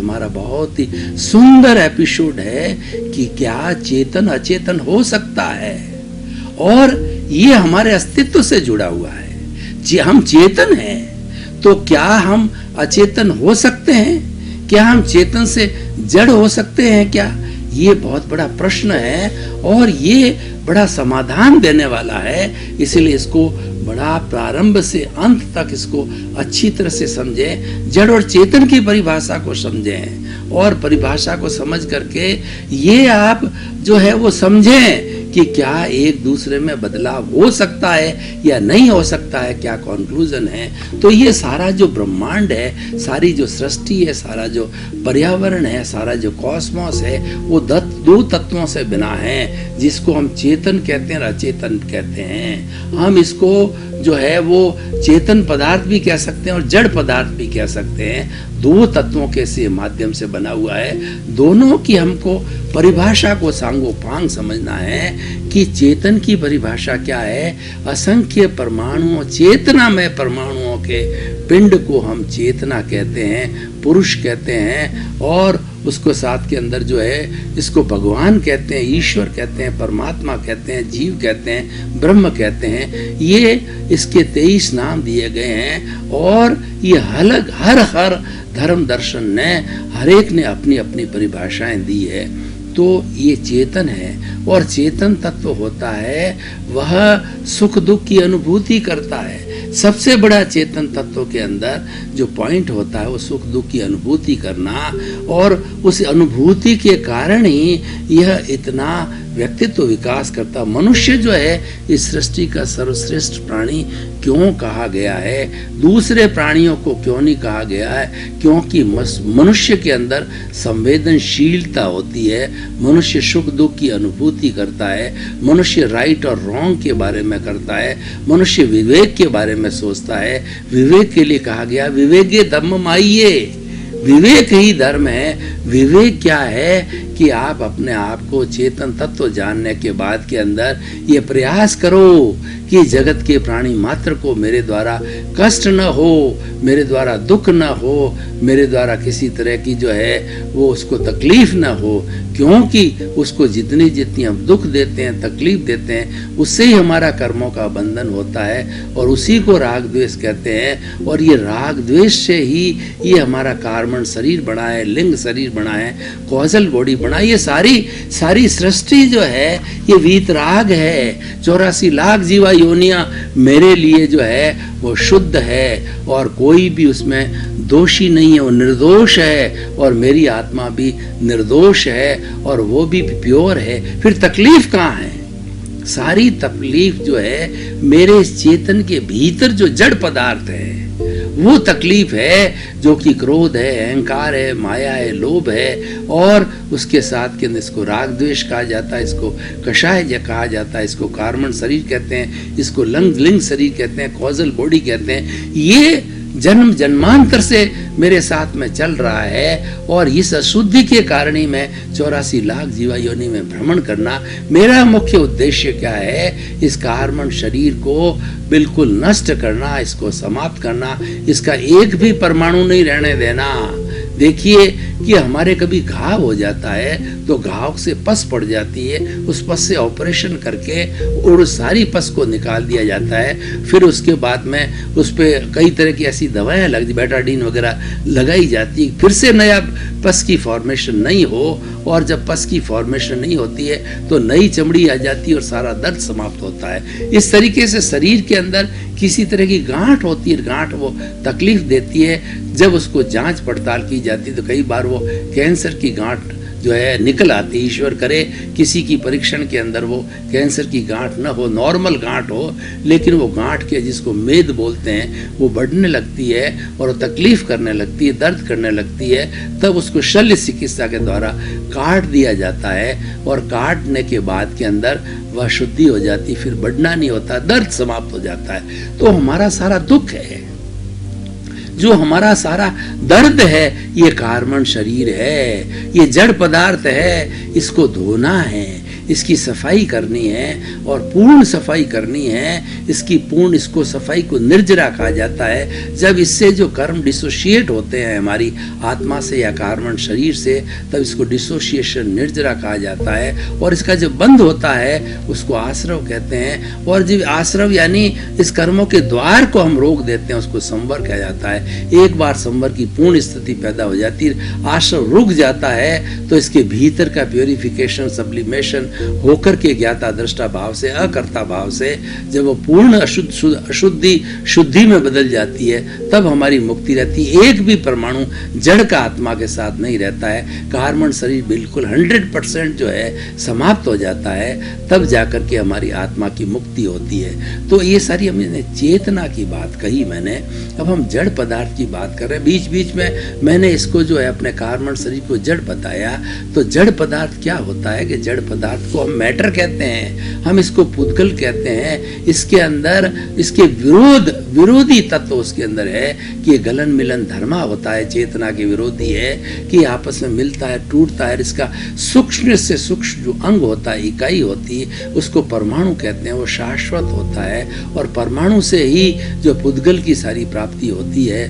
हमारा बहुत ही सुंदर एपिसोड है कि क्या चेतन अचेतन हो सकता है, और ये हमारे अस्तित्व से जुड़ा हुआ है। हम चेतन हैं तो क्या हम अचेतन हो सकते हैं? क्या हम चेतन से जड़ हो सकते हैं क्या? ये बहुत बड़ा प्रश्न है और ये बड़ा समाधान देने वाला है। इसलिए इसको बड़ा प्रारंभ से अंत तक इसको अच्छी तरह से समझें, जड़ और चेतन की परिभाषा को समझें, और परिभाषा को समझ करके ये आप जो है वो समझें कि क्या एक दूसरे में बदलाव हो सकता है या नहीं हो सकता है, क्या कंक्लूजन है। तो ये सारा जो ब्रह्मांड है, सारी जो सृष्टि है, सारा जो पर्यावरण है, सारा जो कॉस्मोस है, वो दो तत्वों से बना है, जिसको हम चेतन कहते हैं, अचेतन कहते हैं। हम इसको जो है वो चेतन पदार्थ भी कह सकते हैं और जड़ पदार्थ भी कह सकते हैं। दो तत्वों के से माध्यम से बना हुआ है। दोनों की हमको परिभाषा को सांगोपांग समझना है कि चेतन की परिभाषा क्या है। असंख्य परमाणुओं, चेतनामय परमाणुओं के पिंड को हम चेतना कहते हैं, पुरुष कहते हैं, और उसको साथ के अंदर जो है इसको भगवान कहते हैं, ईश्वर कहते हैं, परमात्मा कहते हैं, जीव कहते हैं, ब्रह्म कहते हैं। ये इसके 23 नाम दिए गए हैं, और ये हर धर्म दर्शन ने हर एक ने अपनी अपनी परिभाषाएं दी है। तो ये चेतन है, और चेतन तत्व होता है वह सुख दुख की अनुभूति करता है। सबसे बड़ा चेतन तत्व के अंदर जो पॉइंट होता है वो सुख दुख की अनुभूति करना, और उस अनुभूति के कारण ही यह इतना व्यक्तित्व विकास करता। मनुष्य जो है इस सृष्टि का सर्वश्रेष्ठ प्राणी क्यों कहा गया है, दूसरे प्राणियों को क्यों नहीं कहा गया है? क्योंकि मनुष्य के अंदर संवेदनशीलता होती है, मनुष्य सुख दुख की अनुभूति करता है, मनुष्य राइट और रॉन्ग के बारे में करता है, मनुष्य विवेक के बारे में सोचता है। विवेक के लिए कहा गया विवेके धम्ममाइये, विवेक ही धर्म है। विवेक क्या है कि आप अपने आप को चेतन तत्व जानने के बाद के अंदर ये प्रयास करो कि जगत के प्राणी मात्र को मेरे द्वारा कष्ट न हो, मेरे द्वारा दुख न हो, मेरे द्वारा किसी तरह की जो है वो उसको तकलीफ न हो, क्योंकि उसको जितनी जितनी हम दुख देते हैं, तकलीफ देते हैं, उससे ही हमारा कर्मों का बंधन होता है, और उसी को राग द्वेष कहते हैं। और ये राग द्वेष से ही ये हमारा कार्बन शरीर बना है, लिंग शरीर बना है, कॉजल बॉडी बना। ये सारी सृष्टि जो है ये वीतराग है। 84 लाख जीवा योनिया मेरे लिए जो है वो शुद्ध है, और कोई भी उसमें दोषी नहीं है, वो निर्दोष है, और मेरी आत्मा भी निर्दोष है, और वो भी प्योर है। फिर तकलीफ कहाँ है? सारी तकलीफ जो है मेरे चेतन के भीतर जो जड़ पदार्थ है वो तकलीफ है, जो कि क्रोध है, अहंकार है, माया है, लोभ है, और उसके साथ के इसको राग द्वेष कहा जाता है, इसको कषाय कहा जाता है, इसको कार्बन शरीर कहते हैं, इसको लिंग शरीर कहते हैं, कॉजल बॉडी कहते हैं। ये जन्म जन्मांतर से मेरे साथ में चल रहा है, और इस अशुद्धि के कारण ही मैं 84 लाख जीवा योनि में भ्रमण करना। मेरा मुख्य उद्देश्य क्या है? इस कार्बन शरीर को बिल्कुल नष्ट करना, इसको समाप्त करना, इसका एक भी परमाणु नहीं रहने देना। देखिए कि हमारे कभी घाव हो जाता है तो घाव से पस पड़ जाती है, उस पस से ऑपरेशन करके और सारी पस को निकाल दिया जाता है। फिर उसके बाद में उस पर कई तरह की ऐसी दवाएं लगती, बेटाडीन वगैरह लगाई जाती, फिर से नया पस की फॉर्मेशन नहीं हो, और जब पस की फॉर्मेशन नहीं होती है तो नई चमड़ी आ जाती है और सारा दर्द समाप्त होता है। इस तरीके से शरीर के अंदर किसी तरह की गांठ होती है, गांठ वो तकलीफ देती है। जब उसको जांच पड़ताल की जाती है तो कई बार वो कैंसर की गांठ जो है निकल आती। ईश्वर करे किसी की परीक्षण के अंदर वो कैंसर की गांठ न हो, नॉर्मल गांठ हो, लेकिन वो गांठ के जिसको मेद बोलते हैं वो बढ़ने लगती है और तकलीफ करने लगती है, दर्द करने लगती है। तब उसको शल्य चिकित्सा के द्वारा काट दिया जाता है, और काटने के बाद के अंदर वह शुद्धि हो जाती, फिर बढ़ना नहीं होता, दर्द समाप्त हो जाता है। तो हमारा सारा दुख है, जो हमारा सारा दर्द है, ये कार्बन शरीर है, ये जड़ पदार्थ है, इसको धोना है, इसकी सफाई करनी है और पूर्ण सफाई करनी है। इसको सफाई को निर्जरा कहा जाता है। जब इससे जो कर्म डिसोशिएट होते हैं हमारी आत्मा से या कार्बन शरीर से, तब इसको डिसोशिएशन निर्जरा कहा जाता है। और इसका जो बंद होता है उसको आश्रव कहते हैं। और जब आश्रव यानी इस कर्मों के द्वार को हम रोक देते हैं, उसको संवर कहा जाता है। एक बार संवर की पूर्ण स्थिति पैदा हो जाती है, आश्रव रुक जाता है, तो इसके भीतर का प्योरिफिकेशन, सब्लिमेशन होकर के ज्ञाता दृष्टा भाव से, अकर्ता भाव से जब वो पूर्ण शुद्धि में बदल जाती है, तब हमारी मुक्ति रहती है। एक भी परमाणु जड़ का आत्मा के साथ नहीं रहता है। कार्बन शरीर बिल्कुल 100% जो है समाप्त हो जाता है, तब जाकर के हमारी आत्मा की मुक्ति होती है। तो ये सारी हमने चेतना की बात कही मैंने। अब हम जड़ पदार्थ की बात कर रहे हैं। बीच बीच में मैंने इसको जो है अपने कार्बन शरीर को जड़ बताया। तो जड़ पदार्थ क्या होता है कि जड़ पदार्थ को हम मैटर कहते हैं, हम इसको पुद्गल कहते हैं। इसके अंदर इसके विरोधी तत्व उसके अंदर है कि गलन मिलन धर्मा होता है, चेतना के विरोधी है कि आपस में मिलता है, टूटता है। इसका सूक्ष्म से सूक्ष्म जो अंग होता है, इकाई होती है, उसको परमाणु कहते हैं। वो शाश्वत होता है और परमाणु से ही जो पुद्गल की सारी प्राप्ति होती है।